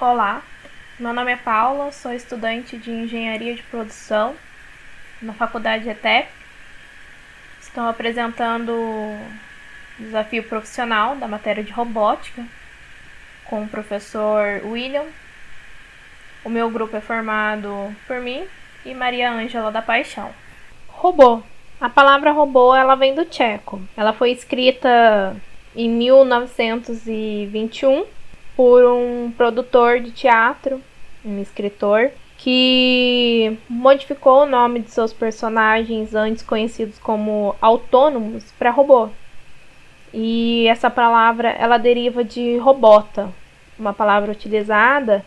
Olá, meu nome é Paula, sou estudante de Engenharia de Produção na Faculdade ETEC. Estou apresentando o desafio profissional da matéria de robótica com o professor William. O meu grupo é formado por mim e Maria Ângela da Paixão. Robô. A palavra robô ela vem do tcheco. Ela foi escrita em 1921 por um produtor de teatro, um escritor, que modificou o nome de seus personagens antes conhecidos como autônomos para robô. E essa palavra ela deriva de robota, uma palavra utilizada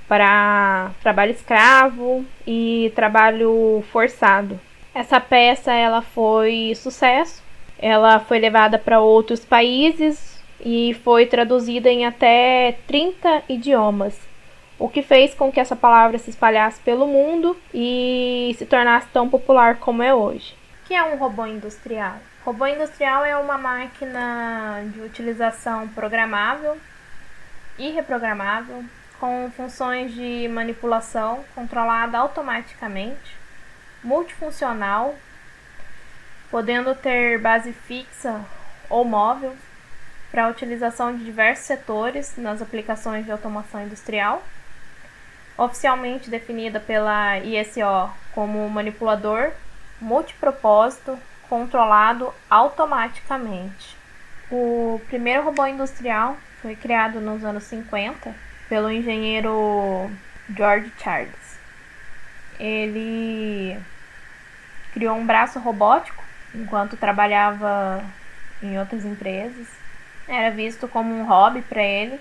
para trabalho escravo e trabalho forçado. Essa peça ela foi sucesso, ela foi levada para outros países e foi traduzida em até 30 idiomas, o que fez com que essa palavra se espalhasse pelo mundo e se tornasse tão popular como é hoje. O que é um robô industrial? Robô industrial é uma máquina de utilização programável e reprogramável, com funções de manipulação controlada automaticamente, multifuncional, podendo ter base fixa ou móvel para a utilização de diversos setores nas aplicações de automação industrial, oficialmente definida pela ISO como manipulador multipropósito controlado automaticamente. O primeiro robô industrial foi criado nos anos 50 pelo engenheiro George Charles. Ele criou um braço robótico enquanto trabalhava em outras empresas. Era visto como um hobby para ele.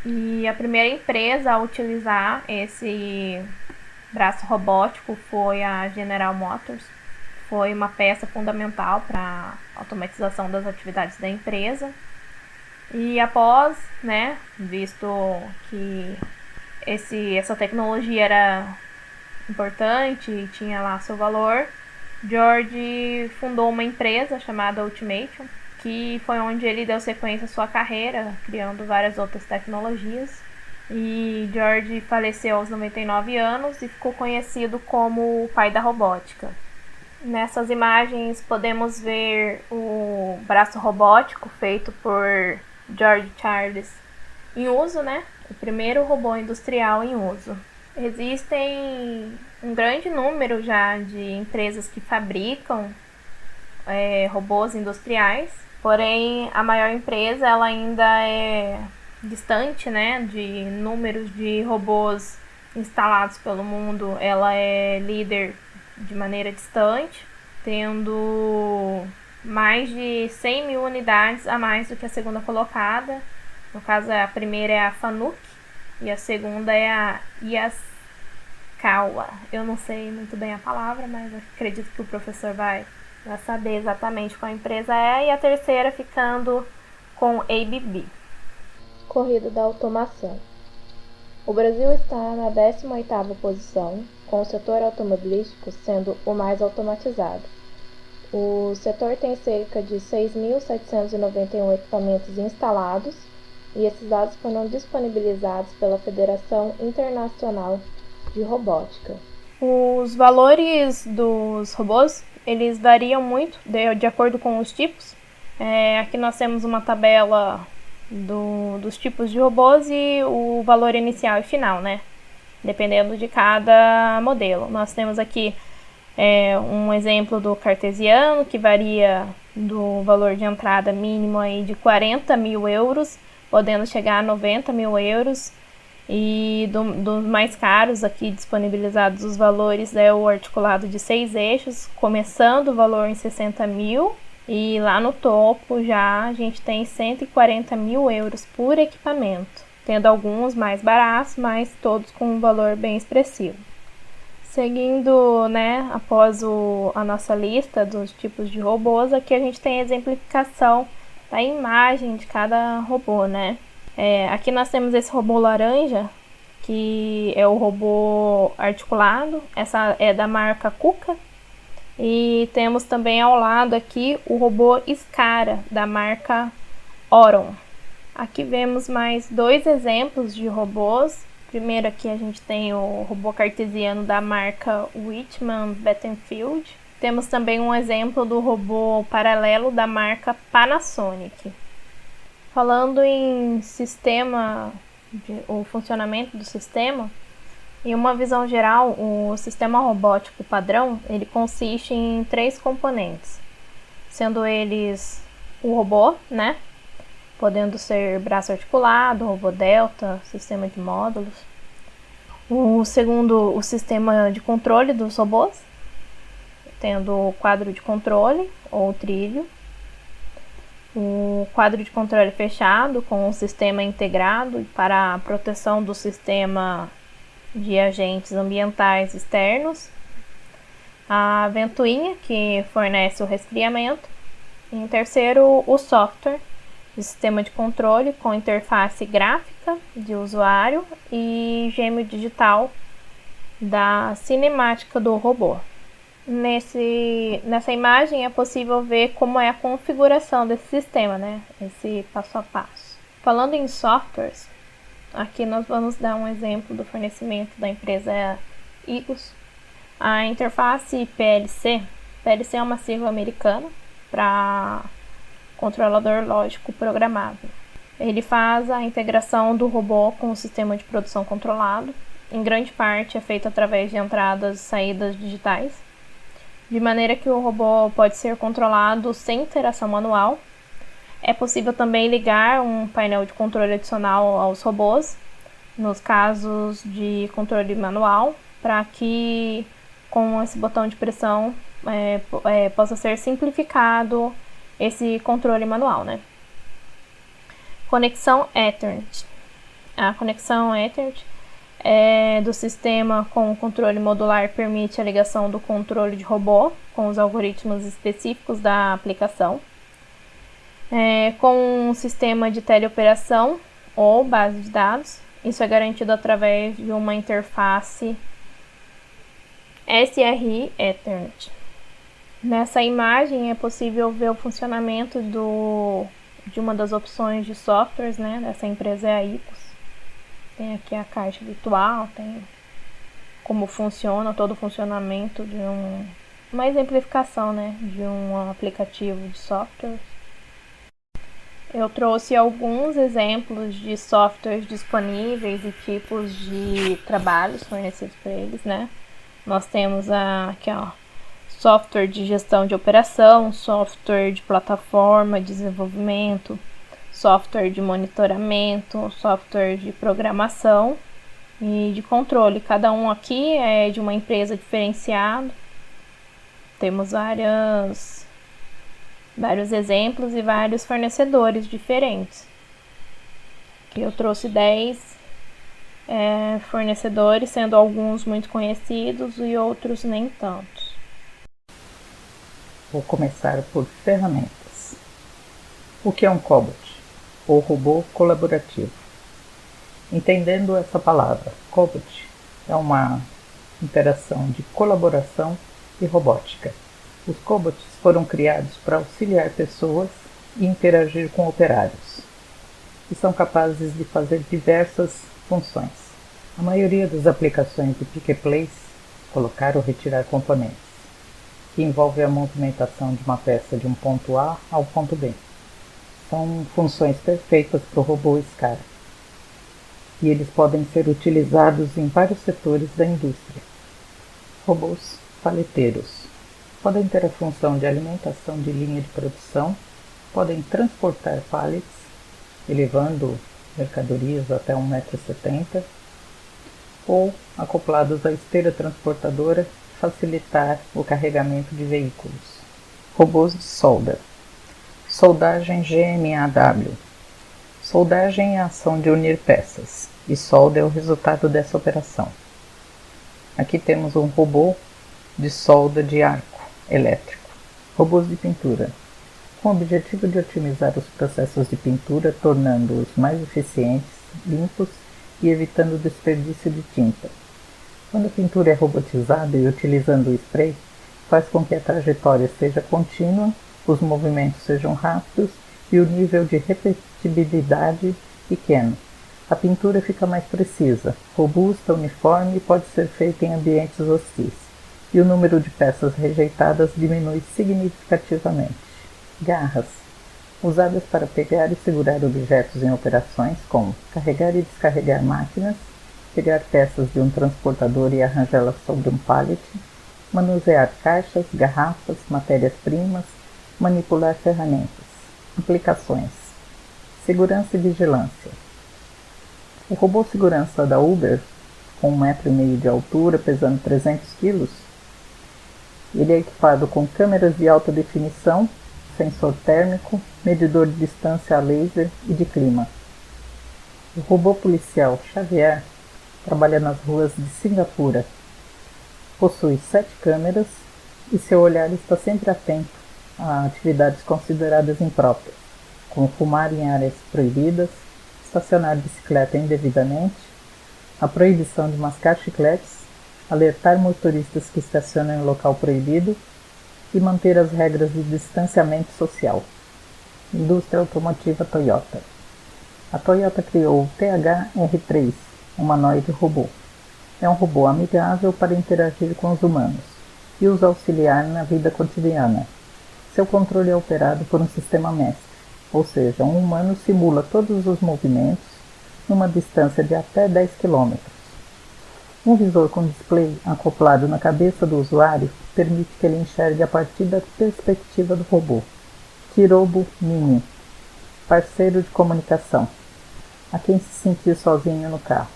E a primeira empresa a utilizar esse braço robótico foi a General Motors. Foi uma peça fundamental para a automatização das atividades da empresa. E após, visto que essa tecnologia era importante e tinha lá seu valor, George fundou uma empresa chamada Ultimation, que foi onde ele deu sequência à sua carreira, criando várias outras tecnologias. E George faleceu aos 99 anos e ficou conhecido como o pai da robótica. Nessas imagens podemos ver o braço robótico feito por George Charles em uso, o primeiro robô industrial em uso. Existem um grande número já de empresas que fabricam robôs industriais, porém a maior empresa ela ainda é distante, de números de robôs instalados pelo mundo. Ela é líder de maneira distante, tendo mais de 100 mil unidades a mais do que a segunda colocada. No caso, a primeira é a Fanuc e a segunda é a Yaskawa. Eu não sei muito bem a palavra, mas acredito que o professor vai saber exatamente qual empresa é. E a terceira ficando com ABB. Corrida da automação. O Brasil está na 18ª posição, com o setor automobilístico sendo o mais automatizado. O setor tem cerca de 6.791 equipamentos instalados e esses dados foram disponibilizados pela Federação Internacional de Robótica. Os valores dos robôs eles variam muito de acordo com os tipos. Aqui nós temos uma tabela dos tipos de robôs e o valor inicial e final, dependendo de cada modelo. Nós temos aqui um exemplo do cartesiano, que varia do valor de entrada mínimo aí de 40 mil euros, podendo chegar a 90 mil euros. E dos mais caros aqui disponibilizados, os valores é o articulado de 6 eixos, começando o valor em 60 mil. E lá no topo já a gente tem 140 mil euros por equipamento, tendo alguns mais baratos, mas todos com um valor bem expressivo. Seguindo, após a nossa lista dos tipos de robôs, aqui a gente tem a exemplificação da imagem de cada robô, aqui nós temos esse robô laranja, que é o robô articulado, essa é da marca KUKA. E temos também ao lado aqui o robô Scara, da marca Oron. Aqui vemos mais 2 exemplos de robôs Primeiro aqui a gente tem o robô cartesiano da marca Whitman Battenfield. Temos também um exemplo do robô paralelo da marca Panasonic. Falando em sistema, o funcionamento do sistema, em uma visão geral, o sistema robótico padrão ele consiste em 3 componentes, sendo eles o robô, né? Podendo ser braço articulado, robô delta, sistema de módulos. O segundo, o sistema de controle dos robôs, tendo o quadro de controle ou trilho. O quadro de controle fechado com o sistema integrado para a proteção do sistema de agentes ambientais externos. A ventoinha, que fornece o resfriamento. E em terceiro, o software, o sistema de controle com interface gráfica de usuário e gêmeo digital da cinemática do robô. Nessa imagem é possível ver como é a configuração desse sistema, né? Esse passo a passo. Falando em softwares, aqui nós vamos dar um exemplo do fornecimento da empresa IGOS. A interface PLC é uma sigla americana para controlador lógico programável. Ele faz a integração do robô com o sistema de produção controlado. Em grande parte é feito através de entradas e saídas digitais, de maneira que o robô pode ser controlado sem interação manual. É possível também ligar um painel de controle adicional aos robôs, nos casos de controle manual, para que com esse botão de pressão possa ser simplificado esse controle manual, né? Conexão Ethernet. A conexão Ethernet do sistema com o controle modular permite a ligação do controle de robô com os algoritmos específicos da aplicação. Com um sistema de teleoperação ou base de dados, isso é garantido através de uma interface SRI Ethernet. Nessa imagem é possível ver o funcionamento de uma das opções de softwares, né? Dessa empresa é a IGOS. Tem aqui a caixa virtual, tem como funciona todo o funcionamento de uma exemplificação, né, de um aplicativo de software. Eu trouxe alguns exemplos de softwares disponíveis e tipos de trabalhos fornecidos por eles, né? Nós temos aqui, software de gestão de operação, software de plataforma de desenvolvimento, software de monitoramento, software de programação e de controle. Cada um aqui é de uma empresa diferenciada. Temos vários exemplos e vários fornecedores diferentes. Aqui eu trouxe 10 fornecedores, sendo alguns muito conhecidos e outros nem tantos. Vou começar por ferramentas. O que é um cobot, ou robô colaborativo? Entendendo essa palavra, cobot é uma interação de colaboração e robótica. Os cobots foram criados para auxiliar pessoas e interagir com operários, e são capazes de fazer diversas funções. A maioria das aplicações de pick and place, colocar ou retirar componentes, que envolve a movimentação de uma peça de um ponto A ao ponto B. São funções perfeitas para o robô SCAR, e eles podem ser utilizados em vários setores da indústria. Robôs paleteiros podem ter a função de alimentação de linha de produção, podem transportar pallets, elevando mercadorias até 1,70 m, ou acoplados à esteira transportadora, facilitar o carregamento de veículos. Robôs de solda. Soldagem GMAW. Soldagem é a ação de unir peças, e solda é o resultado dessa operação. Aqui temos um robô de solda de arco elétrico. Robôs de pintura. Com o objetivo de otimizar os processos de pintura, tornando-os mais eficientes, limpos e evitando o desperdício de tinta. Quando a pintura é robotizada e utilizando o spray, faz com que a trajetória seja contínua, os movimentos sejam rápidos e o nível de repetibilidade pequeno, A pintura fica mais precisa, robusta, uniforme e pode ser feita em ambientes hostis, e o número de peças rejeitadas diminui significativamente. Garras, usadas para pegar e segurar objetos em operações como carregar e descarregar máquinas, pegar peças de um transportador e arranjá-las sobre um pallet, manusear caixas, garrafas, matérias-primas, manipular ferramentas. Implicações: segurança e vigilância. O robô segurança da Uber, com 1,5 m de altura, pesando 300 kg, ele é equipado com câmeras de alta definição, sensor térmico, medidor de distância a laser e de clima. O robô policial Xavier trabalha nas ruas de Singapura. Possui 7 câmeras e seu olhar está sempre atento a atividades consideradas impróprias, como fumar em áreas proibidas, estacionar bicicleta indevidamente, a proibição de mascar chicletes, alertar motoristas que estacionam em local proibido e manter as regras de distanciamento social. Indústria automotiva Toyota. A Toyota criou o THR3, humanoide robô. É um robô amigável para interagir com os humanos e os auxiliar na vida cotidiana. Seu controle é operado por um sistema mestre, ou seja, um humano simula todos os movimentos numa distância de até 10 km. Um visor com display acoplado na cabeça do usuário permite que ele enxergue a partir da perspectiva do robô. Kirobo Mini, parceiro de comunicação, a quem se sentir sozinho no carro.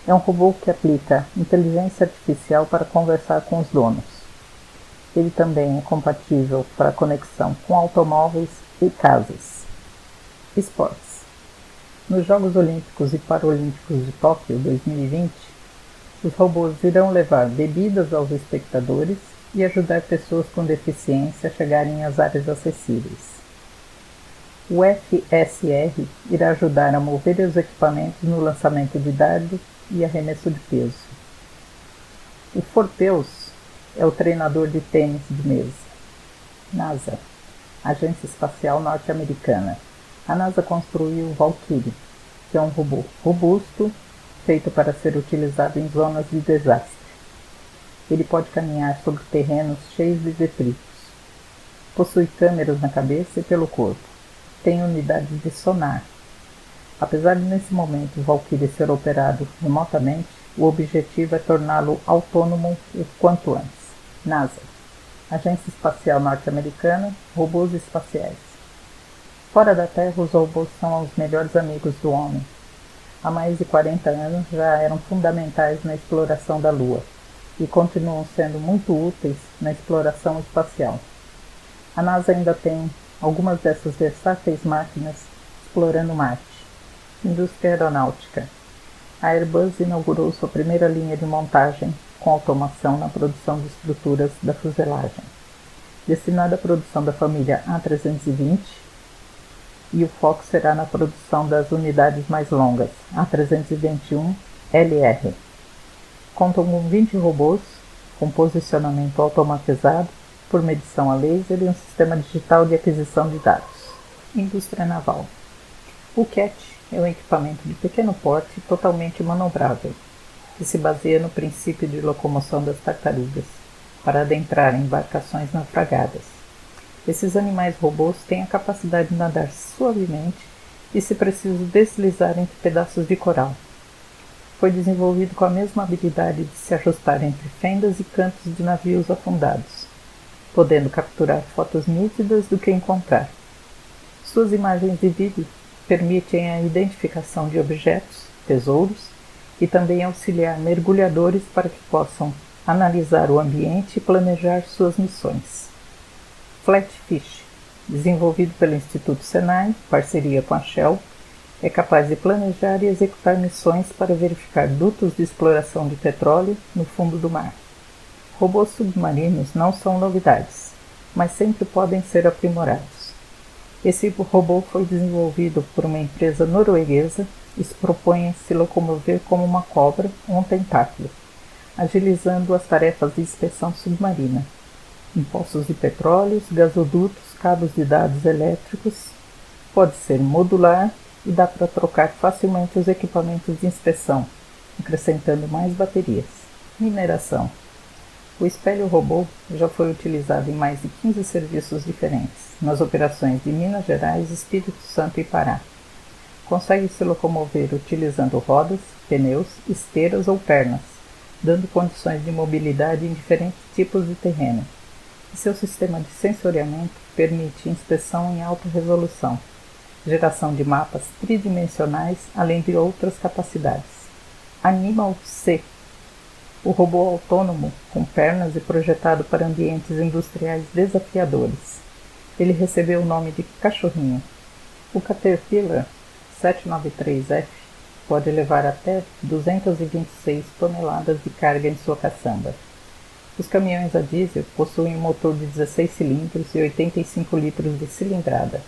É um robô que aplica inteligência artificial para conversar com os donos. Ele também é compatível para conexão com automóveis e casas. Esportes. Nos Jogos Olímpicos e Paralímpicos de Tóquio 2020, os robôs irão levar bebidas aos espectadores e ajudar pessoas com deficiência a chegarem às áreas acessíveis. O FSR irá ajudar a mover os equipamentos no lançamento de dardo e arremesso de peso. O Forteus é o treinador de tênis de mesa. NASA, Agência Espacial Norte-Americana. A NASA construiu o Valkyrie, que é um robô robusto, feito para ser utilizado em zonas de desastre. Ele pode caminhar sobre terrenos cheios de detritos. Possui câmeras na cabeça e pelo corpo. Tem unidades de sonar. Apesar de nesse momento o Valkyrie ser operado remotamente, o objetivo é torná-lo autônomo o quanto antes. NASA, Agência Espacial Norte-Americana, robôs espaciais. Fora da Terra, os robôs são os melhores amigos do homem. Há mais de 40 anos já eram fundamentais na exploração da Lua e continuam sendo muito úteis na exploração espacial. A NASA ainda tem algumas dessas versáteis máquinas explorando Marte. Indústria aeronáutica. A Airbus inaugurou sua primeira linha de montagem com automação na produção de estruturas da fuselagem, destinada à produção da família A320, e o foco será na produção das unidades mais longas, A321LR. Contam com 20 robôs, com posicionamento automatizado, por medição a laser e um sistema digital de aquisição de dados. Indústria naval. O CAT é um equipamento de pequeno porte totalmente manobrável, que se baseia no princípio de locomoção das tartarugas, para adentrar em embarcações naufragadas. Esses animais robôs têm a capacidade de nadar suavemente e, se preciso, deslizar entre pedaços de coral. Foi desenvolvido com a mesma habilidade de se ajustar entre fendas e cantos de navios afundados, podendo capturar fotos nítidas do que encontrar. Suas imagens de vídeo permitem a identificação de objetos, tesouros, e também auxiliar mergulhadores para que possam analisar o ambiente e planejar suas missões. Flatfish, desenvolvido pelo Instituto Senai, parceria com a Shell, é capaz de planejar e executar missões para verificar dutos de exploração de petróleo no fundo do mar. Robôs submarinos não são novidades, mas sempre podem ser aprimorados. Esse robô foi desenvolvido por uma empresa norueguesa e se propõe a se locomover como uma cobra ou um tentáculo, agilizando as tarefas de inspeção submarina, em poços de petróleos, gasodutos, cabos de dados elétricos. Pode ser modular e dá para trocar facilmente os equipamentos de inspeção, acrescentando mais baterias. Mineração. O espelho robô já foi utilizado em mais de 15 serviços diferentes, nas operações de Minas Gerais, Espírito Santo e Pará. Consegue se locomover utilizando rodas, pneus, esteiras ou pernas, dando condições de mobilidade em diferentes tipos de terreno. E seu sistema de sensoriamento permite inspeção em alta resolução, geração de mapas tridimensionais, além de outras capacidades. Animal C. O robô autônomo, com pernas e projetado para ambientes industriais desafiadores. Ele recebeu o nome de cachorrinho. O Caterpillar 793F pode levar até 226 toneladas de carga em sua caçamba. Os caminhões a diesel possuem um motor de 16 cilindros e 85 litros de cilindrada,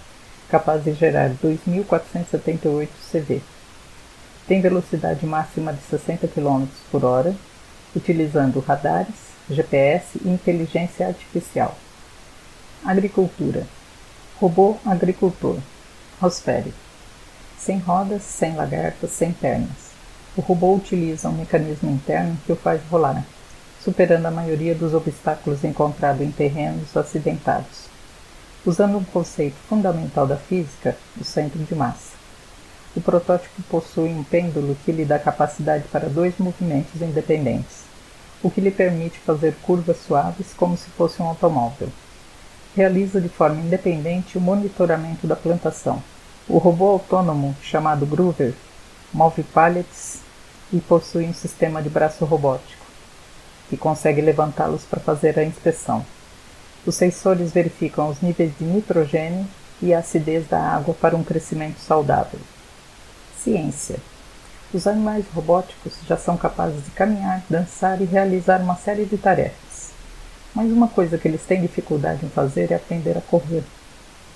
capaz de gerar 2.478 CV. Tem velocidade máxima de 60 km por hora, utilizando radares, GPS e inteligência artificial. Agricultura. Robô agricultor. Rosfere. Sem rodas, sem lagartas, sem pernas. O robô utiliza um mecanismo interno que o faz rolar, superando a maioria dos obstáculos encontrados em terrenos acidentados, usando um conceito fundamental da física, o centro de massa. O protótipo possui um pêndulo que lhe dá capacidade para 2 movimentos independentes, o que lhe permite fazer curvas suaves como se fosse um automóvel. Realiza de forma independente o monitoramento da plantação. O robô autônomo, chamado Groover, move pallets e possui um sistema de braço robótico, que consegue levantá-los para fazer a inspeção. Os sensores verificam os níveis de nitrogênio e a acidez da água para um crescimento saudável. Ciência. Os animais robóticos já são capazes de caminhar, dançar e realizar uma série de tarefas. Mas uma coisa que eles têm dificuldade em fazer é aprender a correr.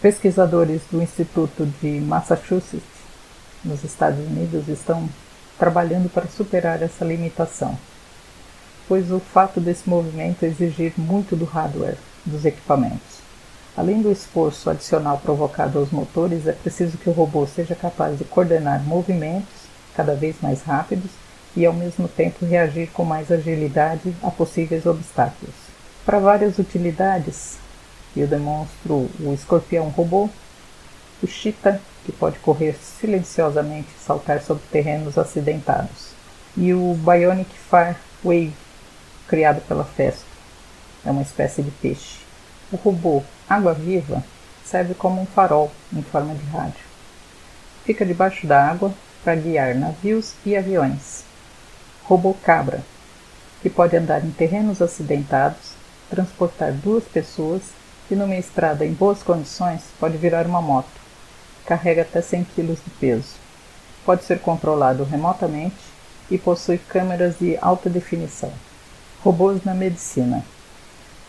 Pesquisadores do Instituto de Massachusetts, nos Estados Unidos, estão trabalhando para superar essa limitação, pois o fato desse movimento exigir muito do hardware dos equipamentos. Além do esforço adicional provocado aos motores, é preciso que o robô seja capaz de coordenar movimentos cada vez mais rápidos e, ao mesmo tempo, reagir com mais agilidade a possíveis obstáculos. Para várias utilidades, eu demonstro o escorpião robô, o cheetah, que pode correr silenciosamente e saltar sobre terrenos acidentados, e o Bionic Fire Wave, criado pela Festo. É uma espécie de peixe. O robô Água Viva serve como um farol em forma de rádio. Fica debaixo da água para guiar navios e aviões. Robô Cabra, que pode andar em terrenos acidentados, transportar 2 pessoas e numa estrada em boas condições pode virar uma moto. Carrega até 100 kg de peso. Pode ser controlado remotamente e possui câmeras de alta definição. Robôs na medicina.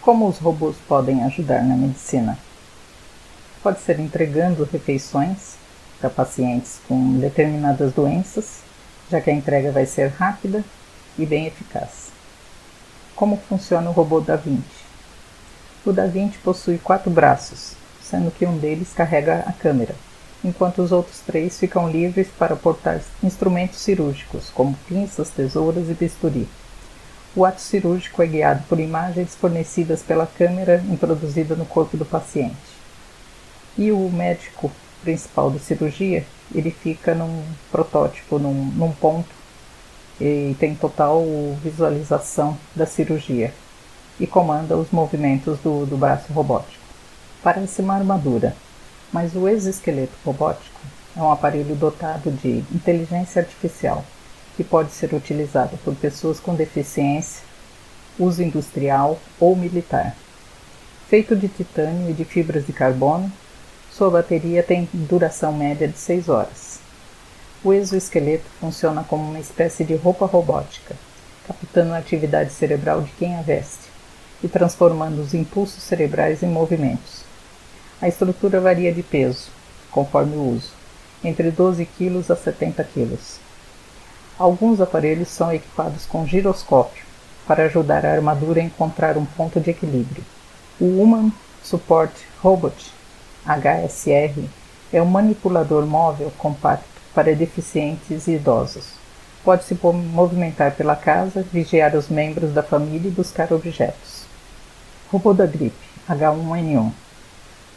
Como os robôs podem ajudar na medicina? Pode ser entregando refeições para pacientes com determinadas doenças, já que a entrega vai ser rápida e bem eficaz. Como funciona o robô Da Vinci? O Da Vinci possui 4 braços, sendo que um deles carrega a câmera, enquanto os outros 3 ficam livres para portar instrumentos cirúrgicos, como pinças, tesouras e bisturi. O ato cirúrgico é guiado por imagens fornecidas pela câmera introduzida no corpo do paciente. E o médico principal da cirurgia, ele fica num protótipo, num ponto, e tem total visualização da cirurgia e comanda os movimentos do braço robótico. Parece uma armadura, mas o exoesqueleto robótico é um aparelho dotado de inteligência artificial que pode ser utilizado por pessoas com deficiência, uso industrial ou militar. Feito de titânio e de fibras de carbono, sua bateria tem duração média de 6 horas. O exoesqueleto funciona como uma espécie de roupa robótica, captando a atividade cerebral de quem a veste e transformando os impulsos cerebrais em movimentos. A estrutura varia de peso, conforme o uso, entre 12 kg a 70 kg. Alguns aparelhos são equipados com giroscópio, para ajudar a armadura a encontrar um ponto de equilíbrio. O Human Support Robot, HSR, É um manipulador móvel compacto para deficientes e idosos. Pode-se movimentar pela casa, vigiar os membros da família e buscar objetos. Robô da gripe, H1N1.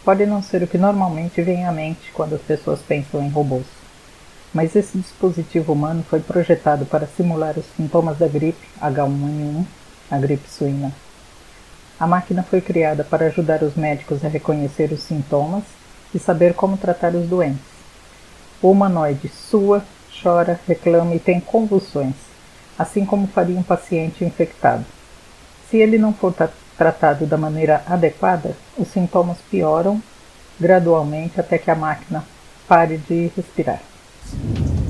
Pode não ser o que normalmente vem à mente quando as pessoas pensam em robôs. Mas esse dispositivo humano foi projetado para simular os sintomas da gripe H1N1, a gripe suína. A máquina foi criada para ajudar os médicos a reconhecer os sintomas e saber como tratar os doentes. O humanoide sua, chora, reclama e tem convulsões, assim como faria um paciente infectado. Se ele não for tratado da maneira adequada, os sintomas pioram gradualmente até que a máquina pare de respirar.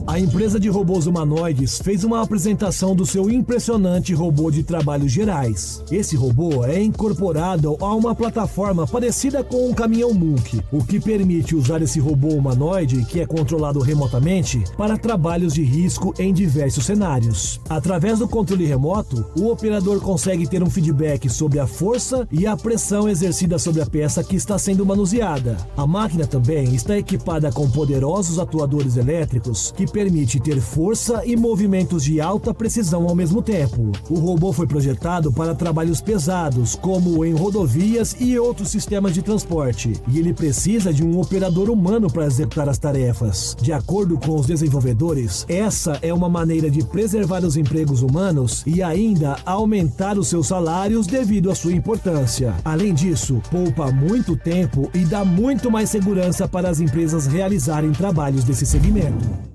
A empresa de robôs humanoides fez uma apresentação do seu impressionante robô de trabalhos gerais. Esse robô é incorporado a uma plataforma parecida com um caminhão Munk, o que permite usar esse robô humanoide, que é controlado remotamente, para trabalhos de risco em diversos cenários. Através do controle remoto, o operador consegue ter um feedback sobre a força e a pressão exercida sobre a peça que está sendo manuseada. A máquina também está equipada com poderosos atuadores elétricos que permite ter força e movimentos de alta precisão ao mesmo tempo. O robô foi projetado para trabalhos pesados, como em rodovias e outros sistemas de transporte, e ele precisa de um operador humano para executar as tarefas. De acordo com os desenvolvedores, essa é uma maneira de preservar os empregos humanos e ainda aumentar os seus salários devido à sua importância. Além disso, poupa muito tempo e dá muito mais segurança para as empresas realizarem trabalhos desse segmento.